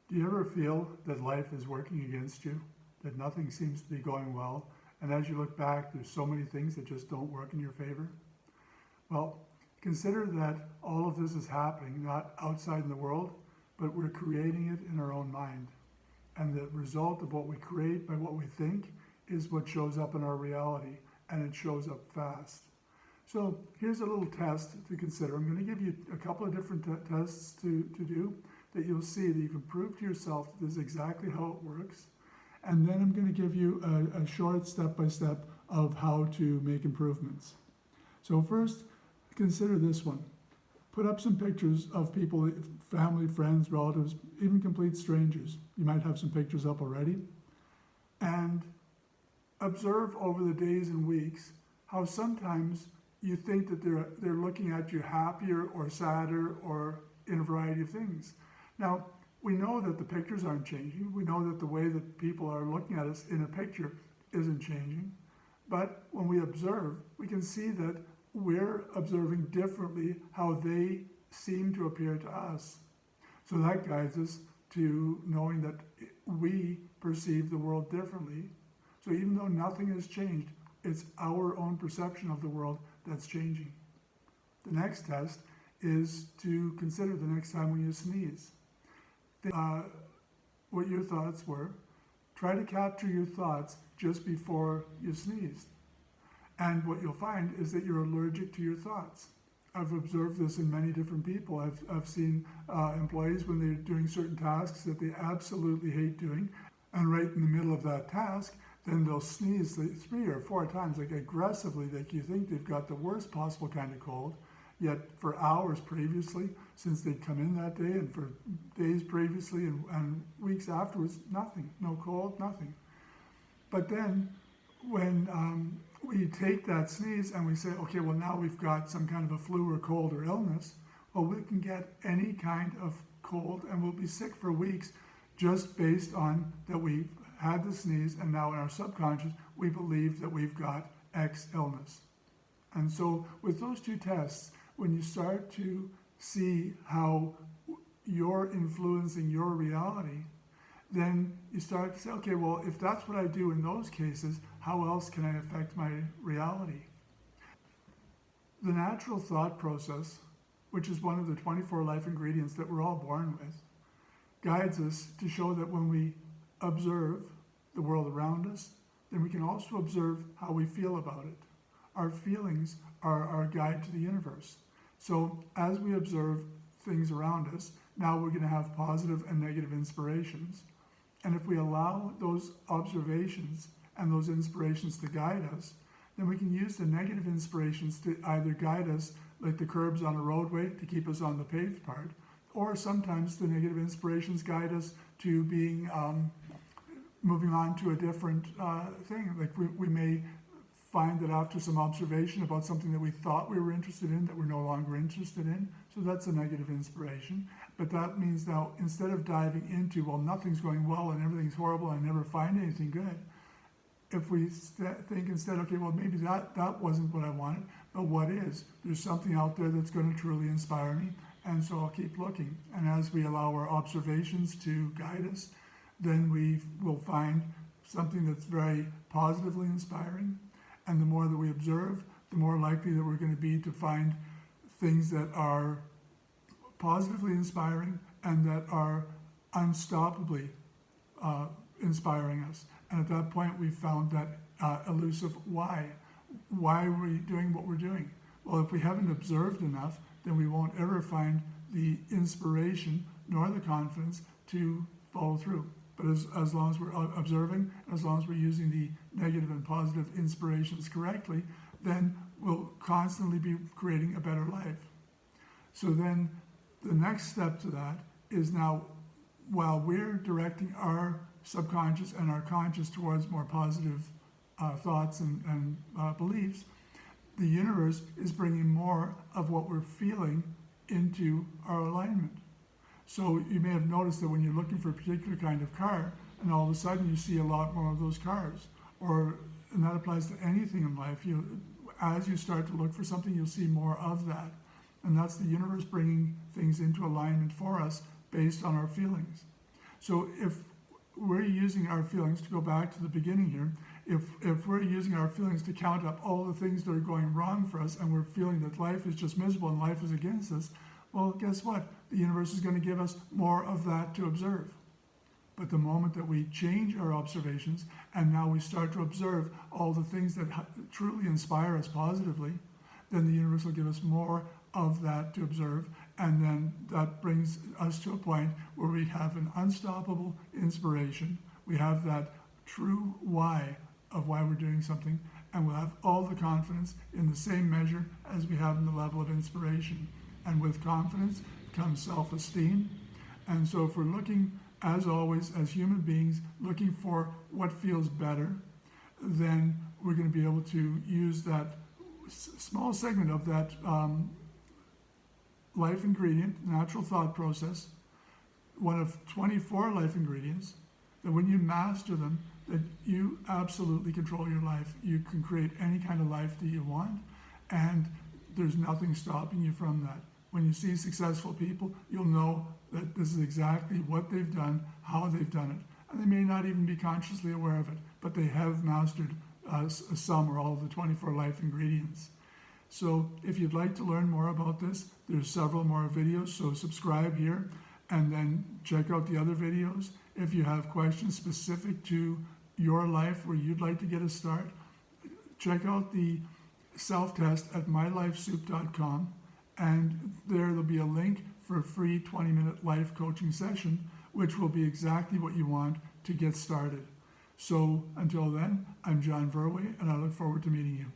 Do you ever feel that life is working against you? That nothing seems to be going well? And as you look back, there's so many things that just don't work in your favor? Well, consider that all of this is happening not outside in the world, but we're creating it in our own mind. And the result of what we create by what we think is what shows up in our reality, and it shows up fast. So here's a little test to consider. I'm going to give you a couple of different tests to do that you'll see that you can prove to yourself that this is exactly how it works. And then I'm going to give you a short step-by-step of how to make improvements. So first, consider this one. Put up some pictures of people, family, friends, relatives, even complete strangers. You might have some pictures up already. And observe over the days and weeks how sometimes you think that they're looking at you happier or sadder or in a variety of things. Now, we know that the pictures aren't changing. We know that the way that people are looking at us in a picture isn't changing. But when we observe, we can see that we're observing differently how they seem to appear to us. So that guides us to knowing that we perceive the world differently. So even though nothing has changed, it's our own perception of the world that's changing. The next test is to consider the next time when you sneeze. What your thoughts were. Try to capture your thoughts just before you sneezed. And what you'll find is that you're allergic to your thoughts. I've observed this in many different people. I've seen employees when they're doing certain tasks that they absolutely hate doing, and right in the middle of that task, then they'll sneeze 3 or 4 times, like aggressively, like you think they've got the worst possible kind of cold. Yet for hours previously, since they'd come in that day, and for days previously and weeks afterwards, nothing, no cold, nothing. But then when we take that sneeze and we say, okay, well now we've got some kind of a flu or cold or illness, well we can get any kind of cold and we'll be sick for weeks just based on that we've had the sneeze, and now in our subconscious we believe that we've got X illness. And so with those 2 tests, when you start to see how you're influencing your reality, then you start to say, okay, well, if that's what I do in those cases, how else can I affect my reality? The natural thought process, which is one of the 24 life ingredients that we're all born with, guides us to show that when we observe the world around us, then we can also observe how we feel about it. Our feelings are our guide to the universe. So as we observe things around us, now we're going to have positive and negative inspirations. And if we allow those observations and those inspirations to guide us, then we can use the negative inspirations to either guide us, like the curbs on a roadway, to keep us on the paved part, or sometimes the negative inspirations guide us to being moving on to a different thing. Like we may find that after some observation about something that we thought we were interested in, that we're no longer interested in. So that's a negative inspiration. But that means now, instead of diving into, well, nothing's going well and everything's horrible and I never find anything good, if we think instead, okay, well, maybe that wasn't what I wanted, but what is? There's something out there that's going to truly inspire me, and so I'll keep looking. And as we allow our observations to guide us, then we will find something that's very positively inspiring. And the more that we observe, the more likely that we're going to be to find things that are positively inspiring and that are unstoppably inspiring us. And at that point, we found that elusive why. Why are we doing what we're doing? Well, if we haven't observed enough, then we won't ever find the inspiration nor the confidence to follow through. But as long as we're observing, as long as we're using the negative and positive inspirations correctly, then we'll constantly be creating a better life. So then the next step to that is now, while we're directing our subconscious and our conscious towards more positive thoughts and beliefs, the universe is bringing more of what we're feeling into our alignment. So you may have noticed that when you're looking for a particular kind of car, and all of a sudden you see a lot more of those cars. And that applies to anything in life. As you start to look for something, you'll see more of that. And that's the universe bringing things into alignment for us based on our feelings. So if we're using our feelings, to go back to the beginning here, if we're using our feelings to count up all the things that are going wrong for us, and we're feeling that life is just miserable and life is against us, well, guess what? The universe is going to give us more of that to observe. But the moment that we change our observations, and now we start to observe all the things that truly inspire us positively, then the universe will give us more of that to observe, and then that brings us to a point where we have an unstoppable inspiration. We have that true why of why we're doing something, and we'll have all the confidence in the same measure as we have in the level of inspiration. And with confidence comes self-esteem. And so if we're looking, as always, as human beings, looking for what feels better, then we're going to be able to use that small segment of that life ingredient, natural thought process, one of 24 life ingredients, that when you master them, that you absolutely control your life. You can create any kind of life that you want, and there's nothing stopping you from that. When you see successful people, you'll know that this is exactly what they've done, how they've done it. And they may not even be consciously aware of it, but they have mastered some or all of the 24 life ingredients. So if you'd like to learn more about this, there's several more videos, so subscribe here and then check out the other videos. If you have questions specific to your life where you'd like to get a start, check out the self-test at mylifesoup.com, and there'll be a link for a free 20-minute life coaching session, which will be exactly what you want to get started. So until then, I'm John Verwey, and I look forward to meeting you.